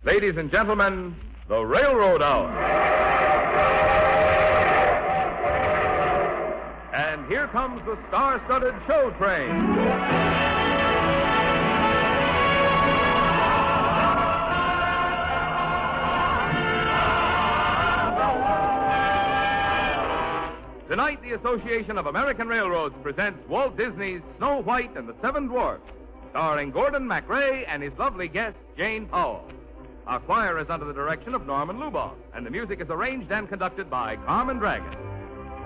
Ladies and gentlemen, the Railroad Hour. And here comes the star-studded show train. Tonight, the Association of American Railroads presents Walt Disney's Snow White and the Seven Dwarfs, starring Gordon MacRae and his lovely guest, Jane Powell. Our choir is under the direction of Norman Luboff, and the music is arranged and conducted by Carmen Dragon.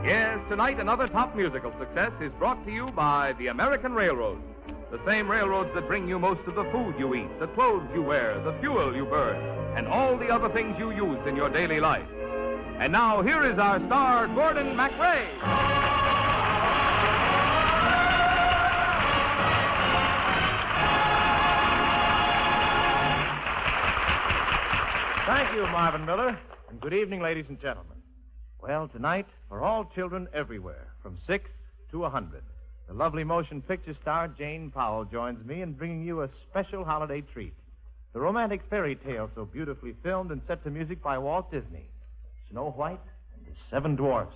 Yes, tonight another top musical success is brought to you by the American Railroads, the same railroads that bring you most of the food you eat, the clothes you wear, the fuel you burn, and all the other things you use in your daily life. And now, here is our star, Gordon MacRae. Thank you, Marvin Miller, and good evening, ladies and gentlemen. Well, tonight, for all children everywhere, from 6 to 100, the lovely motion picture star Jane Powell joins me in bringing you a special holiday treat. The romantic fairy tale so beautifully filmed and set to music by Walt Disney, Snow White and the Seven Dwarfs.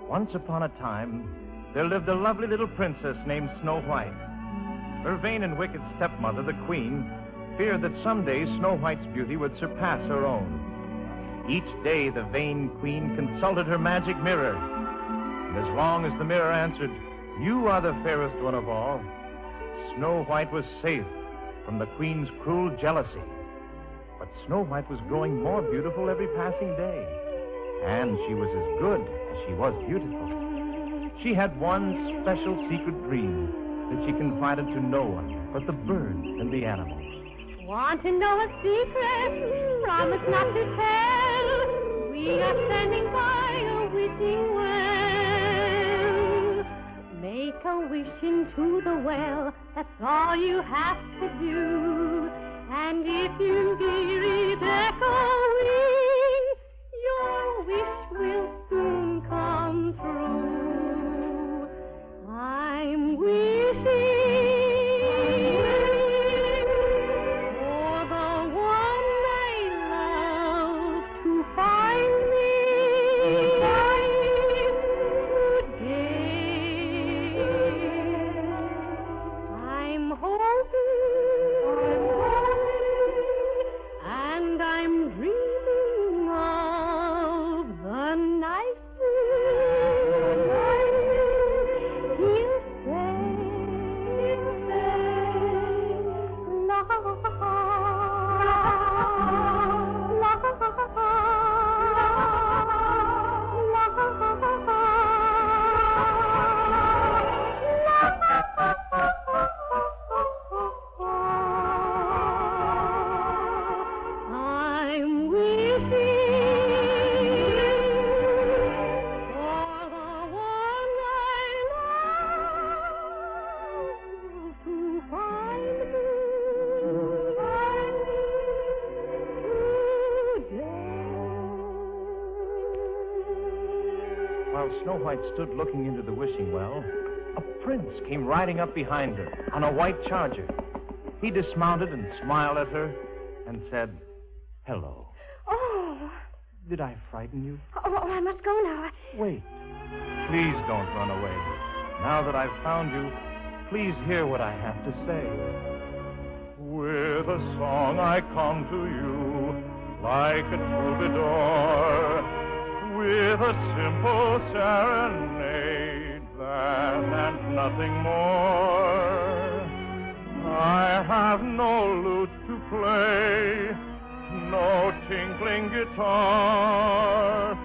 Once upon a time, there lived a lovely little princess named Snow White. Her vain and wicked stepmother, the queen, feared that someday Snow White's beauty would surpass her own. Each day, the vain queen consulted her magic mirror. And as long as the mirror answered, "You are the fairest one of all," Snow White was safe from the queen's cruel jealousy. But Snow White was growing more beautiful every passing day. And she was as good as she was beautiful. She had one special secret dream that she confided to no one but the birds and the animals. Want to know a secret? Promise not to tell. We are standing by a wishing well. Make a wish into the well. That's all you have to do. And if you hear it echoing, your wish will soon come true. I'm wishing for the one I love to find me today. I'm hoping and I'm dreaming of the night he'll say, la, I'm wishing for the one I love to find me today. While Snow White stood looking into the wishing well, a prince came riding up behind her on a white charger. He dismounted and smiled at her and said, "Hello. Oh, Did I frighten you?" I must go now. Wait. Please don't run away. Now that I've found you, please hear what I have to say. With a song I come to you like a troubadour, with a simple serenade, that and nothing more. I have no lute to play, no tinkling guitar,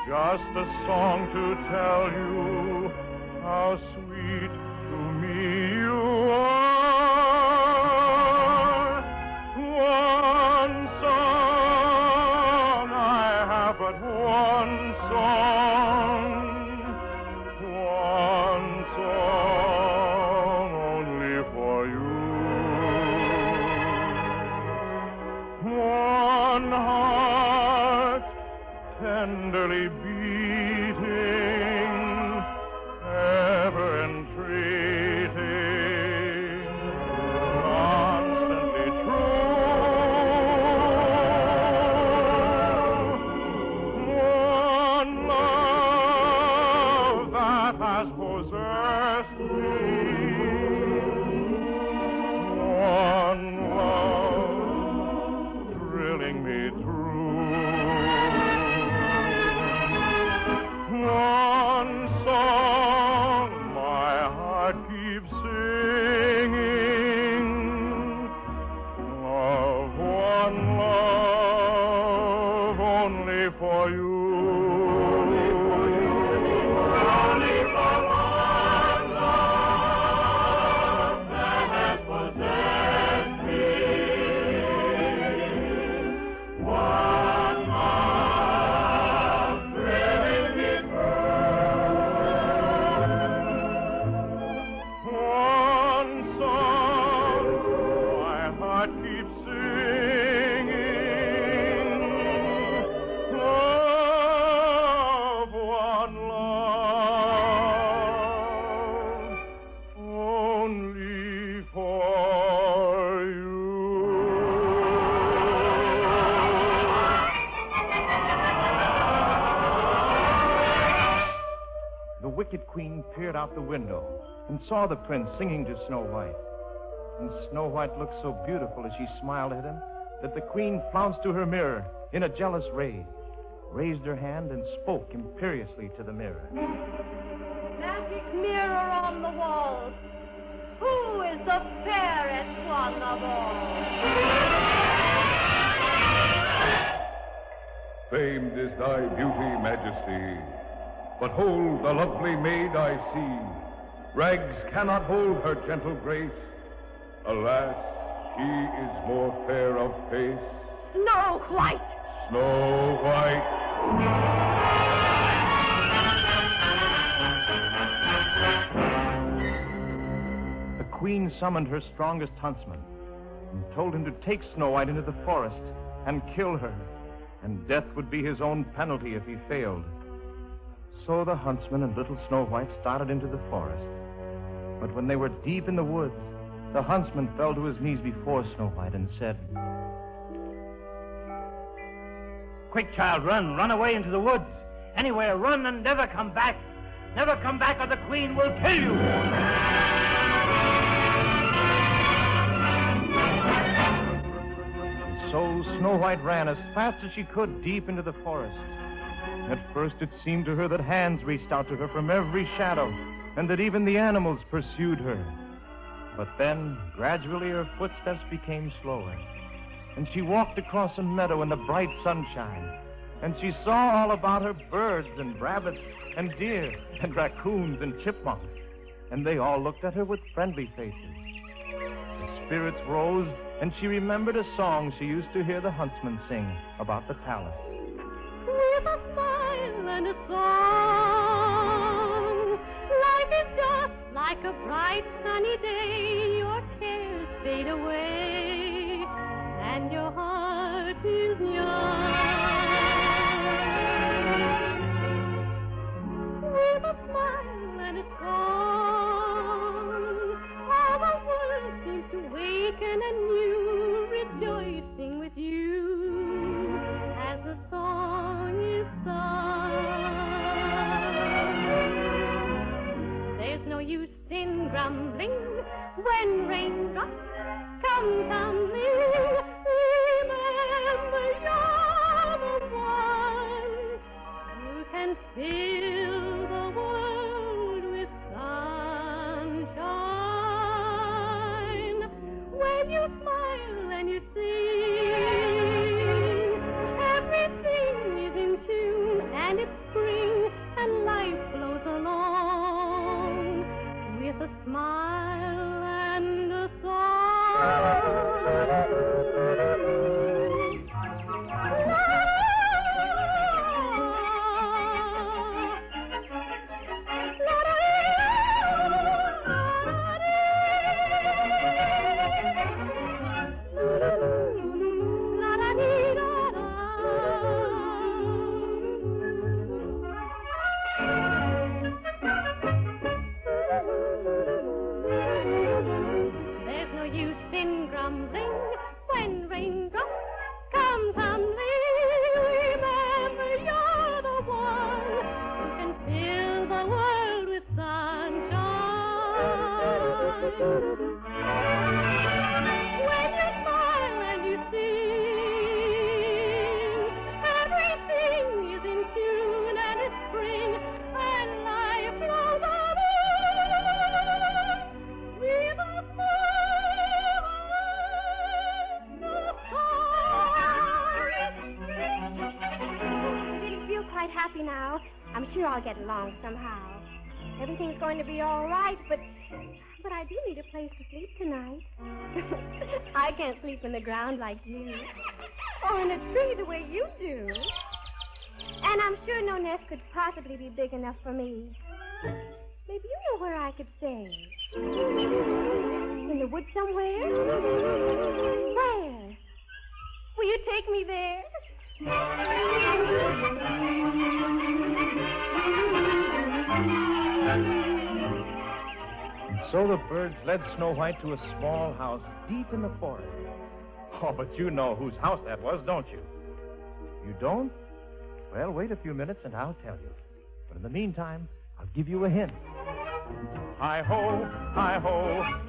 just a song to tell you how sweet to me you are. One song, I have but one song, one song only for you. for you. Only for one love that has possessed me. One love thrilling me through. One song my heart keeps singing. Love, one love, only for you. The wicked queen peered out the window and saw the prince singing to Snow White. And Snow White looked so beautiful as she smiled at him that the queen flounced to her mirror in a jealous rage, raised her hand and spoke imperiously to the mirror. Magic mirror on the wall, who is the fairest one of all? Famed is thy beauty, Majesty. But hold the lovely maid I see. Rags cannot hold her gentle grace. Alas, she is more fair of face. Snow White! Snow White. The queen summoned her strongest huntsman and told him to take Snow White into the forest and kill her, and death would be his own penalty if he failed. So the huntsman and little Snow White started into the forest. But when they were deep in the woods, the huntsman fell to his knees before Snow White and said, Quick, child, run. Run away into the woods. Anywhere, run and never come back. Never come back or the queen will kill you. And so Snow White ran as fast as she could deep into the forest. At first it seemed to her that hands reached out to her from every shadow, and that even the animals pursued her. But then, gradually, her footsteps became slower, and she walked across a meadow in the bright sunshine, and she saw all about her birds and rabbits and deer and raccoons and chipmunks, and they all looked at her with friendly faces. Her spirits rose, and she remembered a song she used to hear the huntsman sing about the palace. With a smile and a song, life is just like a bright sunny day. Your cares fade away, and your heart is young. With a smile and a song, all the world seems to waken anew, rejoicing with you as the song is sung. There's no use in grumbling when raindrops come tumbling. Remember you're the one who can fill the world with sunshine. When you smile and you sing, everything is in tune, and it's spring, and life flows along with a smile and a song. There's no use in grumbling when raindrops come tumbling. Remember you're the one who can fill the world with sunshine. When you smile and you sing, everything is in tune, and it's spring, and life flows on with a smile and a song. happy now. I'm sure I'll get along somehow. Everything's going to be all right, but I do need a place to sleep tonight. I can't sleep in the ground like you, or in a tree the way you do. And I'm sure no nest could possibly be big enough for me. Maybe you know where I could stay. In the woods somewhere? Where? Will you take me there? And so the birds led Snow White to a small house deep in the forest. Oh, but you know whose house that was, don't you? You don't? Well, wait a few minutes and I'll tell you. But in the meantime, I'll give you a hint. Hi-ho,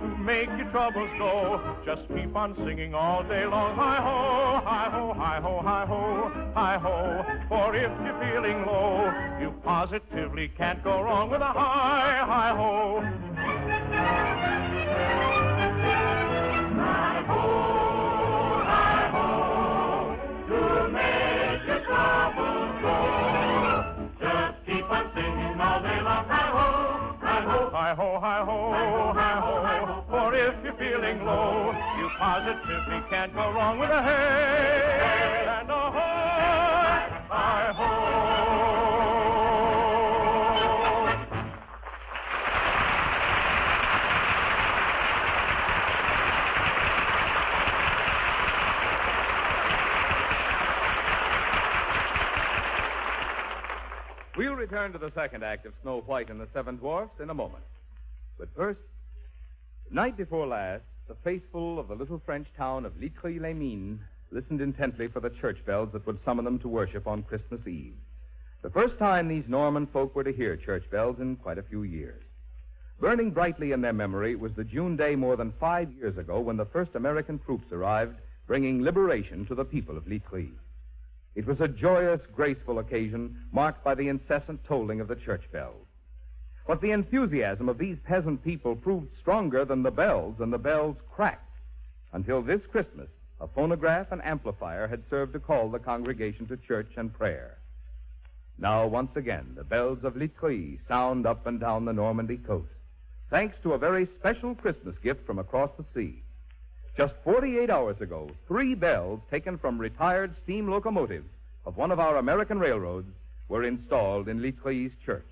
to make your troubles go. Just keep on singing all day long. Hi-ho, hi-ho, hi-ho, hi-ho, hi-ho. For if you're feeling low, you positively can't go wrong with a hi-ho. Hi-ho, to make your troubles go. Just keep on singing all day long. Hi-ho, hi-ho, hi-ho. For if you're feeling low, you positively can't go wrong with a hey and a hi, hi-ho. We'll return to the second act of Snow White and the Seven Dwarfs in a moment. But first, the night before last, the faithful of the little French town of Litry-les-Mines listened intently for the church bells that would summon them to worship on Christmas Eve. The first time these Norman folk were to hear church bells in quite a few years. Burning brightly in their memory was the June day more than 5 years ago when the first American troops arrived, bringing liberation to the people of Litry. It was a joyous, graceful occasion marked by the incessant tolling of the church bells. But the enthusiasm of these peasant people proved stronger than the bells, and the bells cracked. Until this Christmas, a phonograph and amplifier had served to call the congregation to church and prayer. Now, once again, the bells of Litry sound up and down the Normandy coast, thanks to a very special Christmas gift from across the sea. Just 48 hours ago, 3 bells taken from retired steam locomotives of one of our American railroads were installed in Litry's church.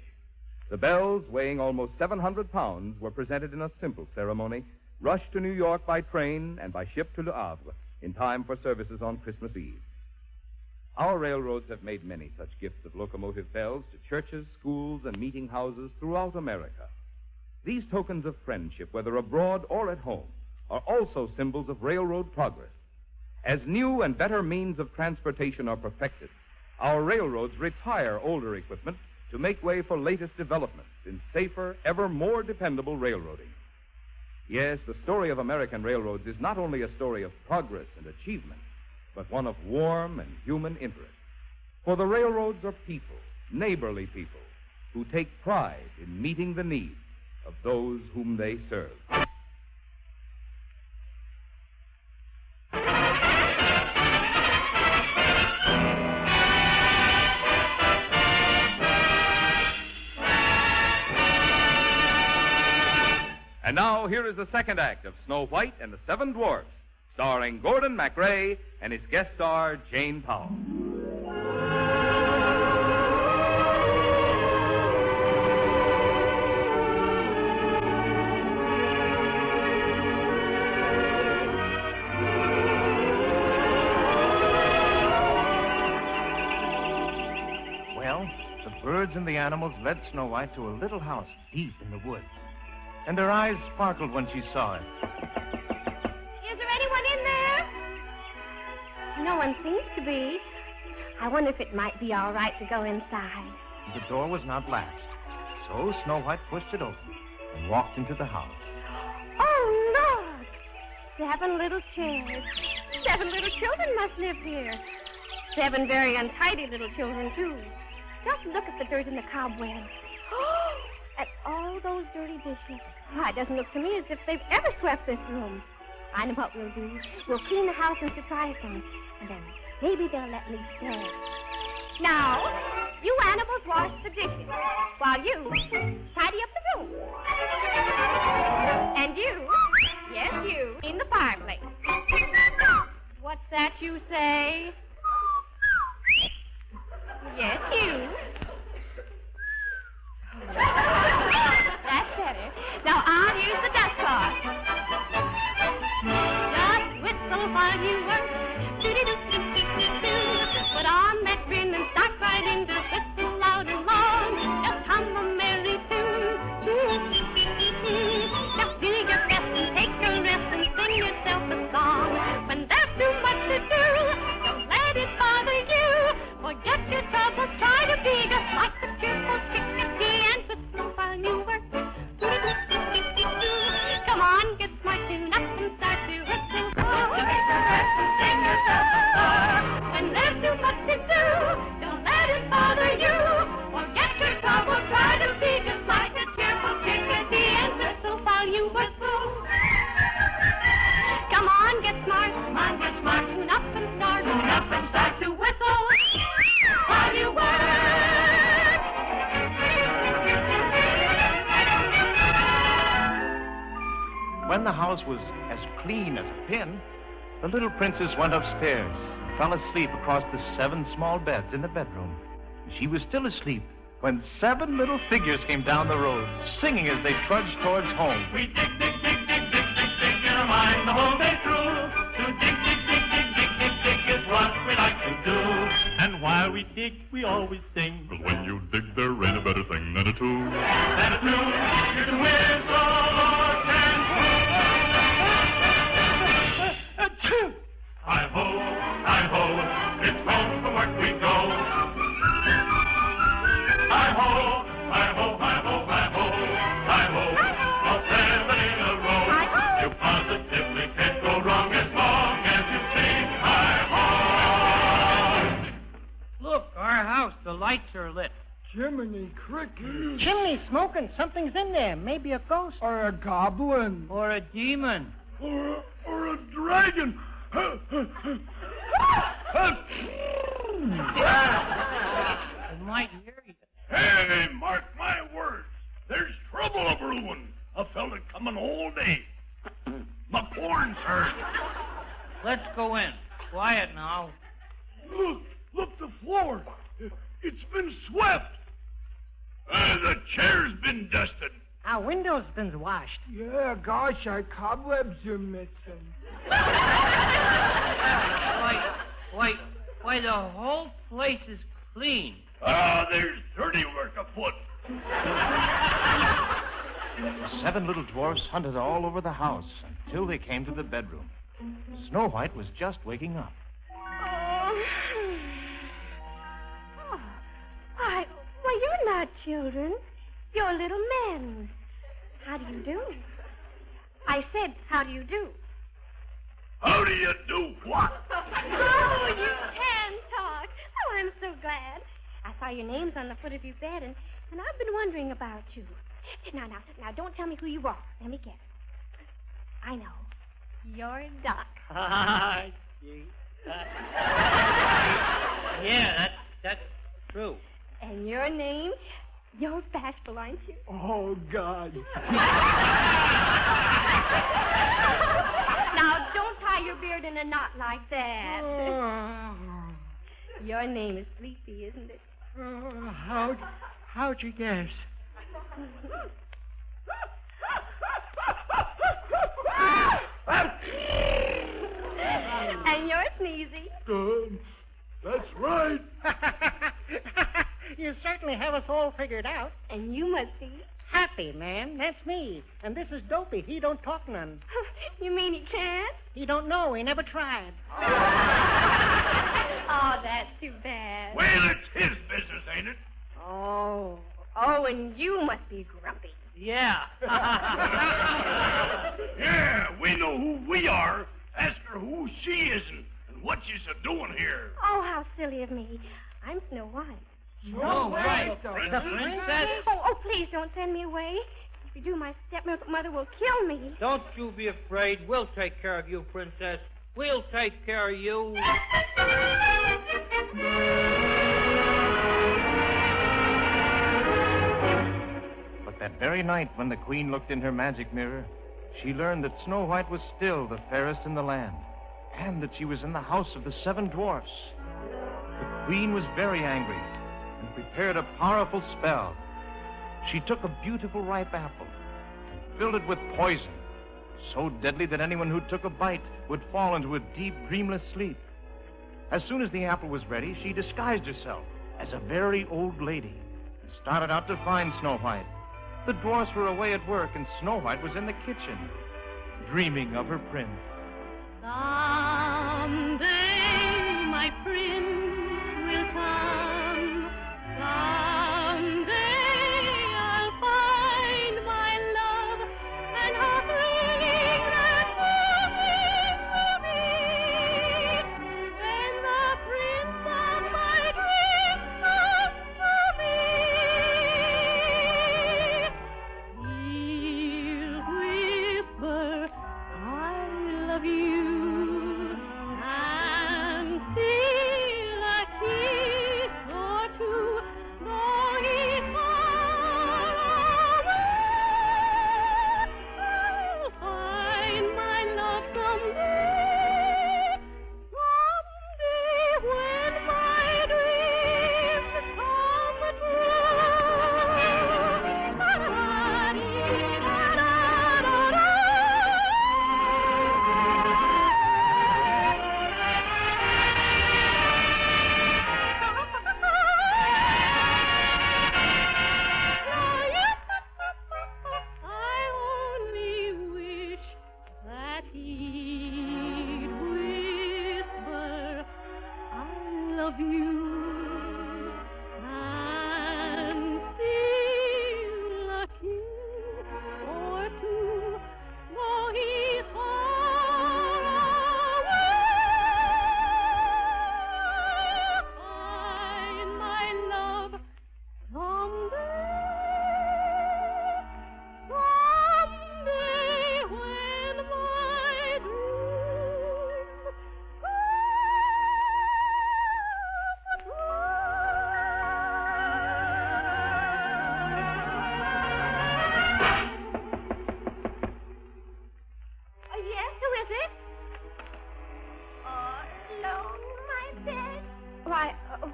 The bells, weighing almost 700 pounds, were presented in a simple ceremony, rushed to New York by train and by ship to Le Havre in time for services on Christmas Eve. Our railroads have made many such gifts of locomotive bells to churches, schools, and meeting houses throughout America. These tokens of friendship, whether abroad or at home, are also symbols of railroad progress. As new and better means of transportation are perfected, our railroads retire older equipment to make way for latest developments in safer, ever more dependable railroading. Yes, the story of American railroads is not only a story of progress and achievement, but one of warm and human interest. For the railroads are people, neighborly people, who take pride in meeting the needs of those whom they serve. And now, here is the second act of Snow White and the Seven Dwarfs, starring Gordon MacRae and his guest star, Jane Powell. Well, the birds and the animals led Snow White to a little house deep in the woods. And her eyes sparkled when she saw it. Is there anyone in there? No one seems to be. I wonder if it might be all right to go inside. The door was not latched, so Snow White pushed it open and walked into the house. Oh, look! 7 little chairs. 7 little children must live here. 7 very untidy little children, too. Just look at the dirt and the cobwebs. At all those dirty dishes. Why, it doesn't look to me as if they've ever swept this room. I know what we'll do. We'll clean the house and surprise them. And then maybe they'll let me stay. Now, You animals wash the dishes, while you tidy up the room. And you, yes, you, clean the fireplace. What's that you say? Yes, you. That's better. Now I'll use the dust cloth. Just whistle while you work. Put on that grin and start right in to whistle loud and long. Just hum a merry tune. Just do your best and take a rest and sing yourself a song. When there's too much to do, don't let it bother you. Forget your troubles, try to be just like the cheerful chickadee and whistle while you work. Come on, get smart, tune up and start to whistle. Sing yourself a song. When there's too much to do, don't let it bother you. Forget your troubles, try to be just like a cheerful chickadee and whistle while you whistle. Come on, get smart. Come on, get smart. Tune up and start. Tune up and start to whistle while you work. When the house was as clean as a pin, the little princess went upstairs and fell asleep across the 7 small beds in the bedroom. She was still asleep when 7 little figures came down the road, singing as they trudged towards home. We dig, dig, dig, dig, dig, dig, dig in our mind the whole day through. To dig, dig, dig, dig, dig, dig, dig is what we like to do. And while we dig, we always sing. 'Cause when you dig, there ain't a better thing than a tune. Than a tune, you can whistle or can Hi-ho, hi-ho, it's home from work we go. Hi-ho, hi-ho, hi-ho, hi-ho, hi-ho, all 7 in a row. You positively can't go wrong as long as you sing hi-ho. Look, our house, the lights are lit. Jiminy cricket. Chimney smoking, something's in there. Maybe a ghost. Or a goblin. Or a demon. Or a dragon. It might hear you. Hey, mark my words. There's trouble a brewing. A fella coming all day. My corn's hurt. Let's go in. Quiet now. Look the floor. It's been swept. The chair's been dusted. Our window's been washed. Yeah, gosh, our cobwebs are missing. Why, the whole place is clean. There's dirty work afoot. The 7 little dwarfs hunted all over the house until they came to the bedroom. Snow White was just waking up. Why, you're not children. You're little men. How do you do? I said, how do you do? How do you do what? Oh, you can talk. Oh, I'm so glad. I saw your names on the foot of your bed, and I've been wondering about you. Now, don't tell me who you are. Let me guess. I know. You're Doc. Yeah, that's true. And your name? You're bashful, aren't you? Oh, God. Now, don't tie your beard in a knot like that. Your name is Sleepy, isn't it? How'd you guess? And you're Sneezy. That's right. You certainly have us all figured out. And you must be. Happy, man. That's me. And this is Dopey. He don't talk none. You mean he can't? He don't know. He never tried. Oh, that's too bad. Well, it's his business, ain't it? Oh, and you must be grumpy. Yeah. Yeah, we know who we are. Ask her who she is and what she's a-doing here. Oh, how silly of me. I'm Snow White. Snow White, the princess. Oh, please don't send me away. If you do, my stepmother will kill me. Don't you be afraid. We'll take care of you, princess. We'll take care of you. That very night, when the queen looked in her magic mirror, she learned that Snow White was still the fairest in the land, and that she was in the house of the 7 dwarfs. The queen was very angry and prepared a powerful spell. She took a beautiful ripe apple and filled it with poison, so deadly that anyone who took a bite would fall into a deep, dreamless sleep. As soon as the apple was ready, she disguised herself as a very old lady and started out to find Snow White. The dwarfs were away at work, and Snow White was in the kitchen, dreaming of her prince. Someday my prince will come. Someday I'll find my love, and how thrilling that will be when the prince of my dreams comes to me. He'll whisper, I love you.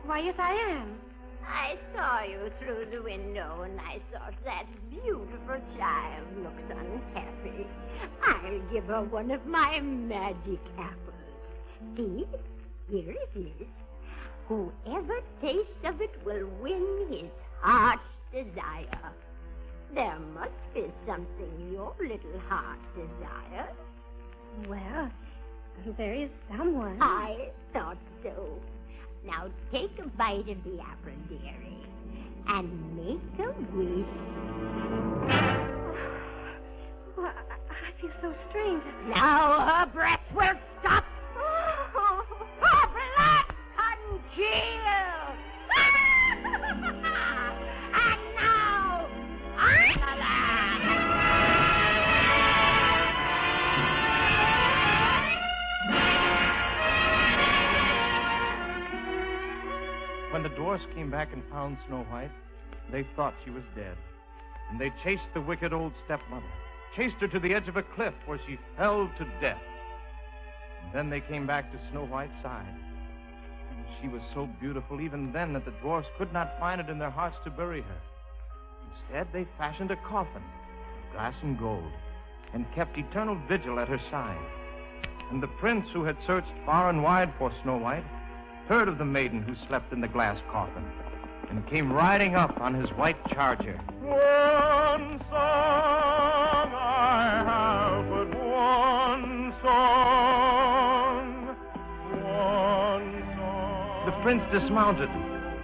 Why, yes, I am. I saw you through the window, and I thought that beautiful child looks unhappy. I'll give her one of my magic apples. See, here it is. Whoever tastes of it will win his heart's desire. There must be something your little heart desires. Well, there is someone. I thought so. Now take a bite of the apple, dearie, and make a wish. Well, I feel so strange. Now her breath will stop. Oh, blood congeal. And now, When the dwarfs came back and found Snow White, they thought she was dead. And they chased the wicked old stepmother, chased her to the edge of a cliff where she fell to death. And then they came back to Snow White's side. And she was so beautiful even then that the dwarfs could not find it in their hearts to bury her. Instead, they fashioned a coffin of glass and gold and kept eternal vigil at her side. And the prince who had searched far and wide for Snow White heard of the maiden who slept in the glass coffin and came riding up on his white charger. One song I have, but one song, one song. The prince dismounted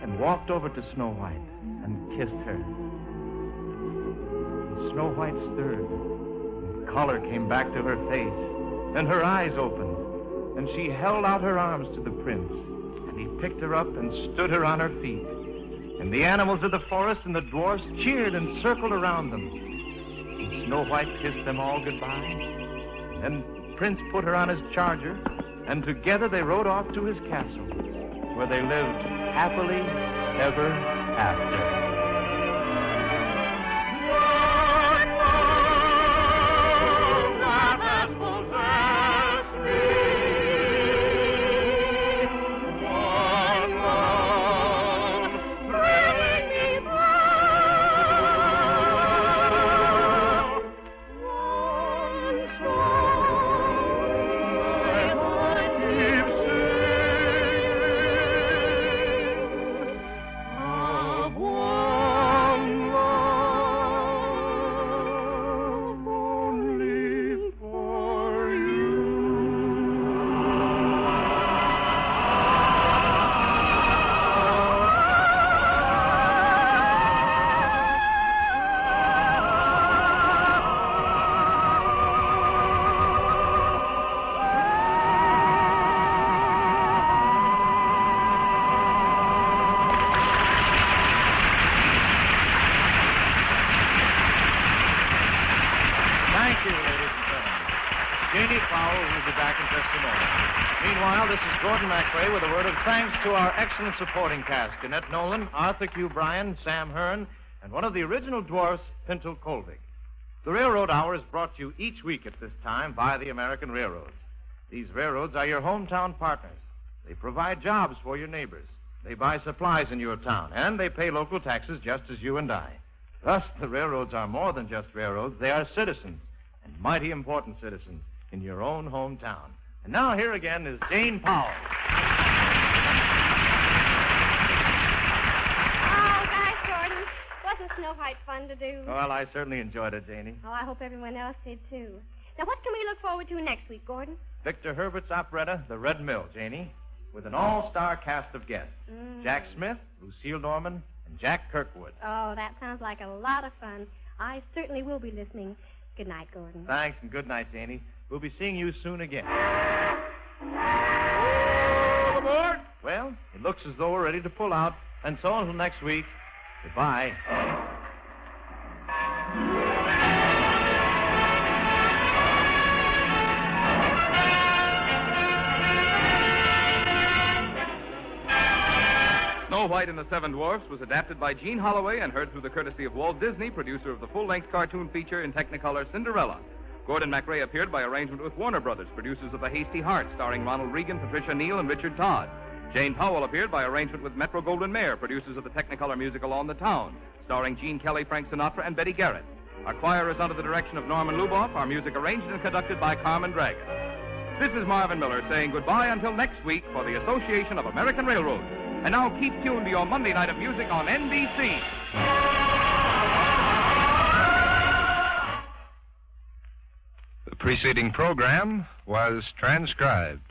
and walked over to Snow White and kissed her. And Snow White stirred, and color came back to her face, and her eyes opened, and she held out her arms to the prince. He picked her up and stood her on her feet. And the animals of the forest and the dwarfs cheered and circled around them. And Snow White kissed them all goodbye. Then Prince put her on his charger, and together they rode off to his castle, where they lived happily ever after. Meanwhile, this is Gordon MacRae with a word of thanks to our excellent supporting cast, Jeanette Nolan, Arthur Q. Bryan, Sam Hearn, and one of the original dwarfs, Pinto Colvig. The Railroad Hour is brought to you each week at this time by the American Railroads. These railroads are your hometown partners. They provide jobs for your neighbors. They buy supplies in your town, and they pay local taxes just as you and I. Thus, the railroads are more than just railroads. They are citizens, and mighty important citizens, in your own hometown. And now here again is Jane Powell. Oh, gosh, Gordon. Wasn't Snow White fun to do? Well, I certainly enjoyed it, Janie. Oh, I hope everyone else did, too. Now, what can we look forward to next week, Gordon? Victor Herbert's operetta, The Red Mill, Janie, with an all-star cast of guests. Jack Smith, Lucille Norman, and Jack Kirkwood. Oh, that sounds like a lot of fun. I certainly will be listening. Good night, Gordon. Thanks, and good night, Janie. We'll be seeing you soon again. All aboard! Well, it looks as though we're ready to pull out. And so until next week, goodbye. Snow White and the Seven Dwarfs was adapted by Gene Holloway and heard through the courtesy of Walt Disney, producer of the full-length cartoon feature in Technicolor Cinderella. Gordon MacRae appeared by arrangement with Warner Brothers, producers of The Hasty Heart, starring Ronald Reagan, Patricia Neal, and Richard Todd. Jane Powell appeared by arrangement with Metro-Goldwyn-Mayer, producers of the Technicolor musical On the Town, starring Gene Kelly, Frank Sinatra, and Betty Garrett. Our choir is under the direction of Norman Luboff, our music arranged and conducted by Carmen Dragon. This is Marvin Miller saying goodbye until next week for the Association of American Railroads. And now keep tuned to your Monday night of music on NBC. The preceding program was transcribed.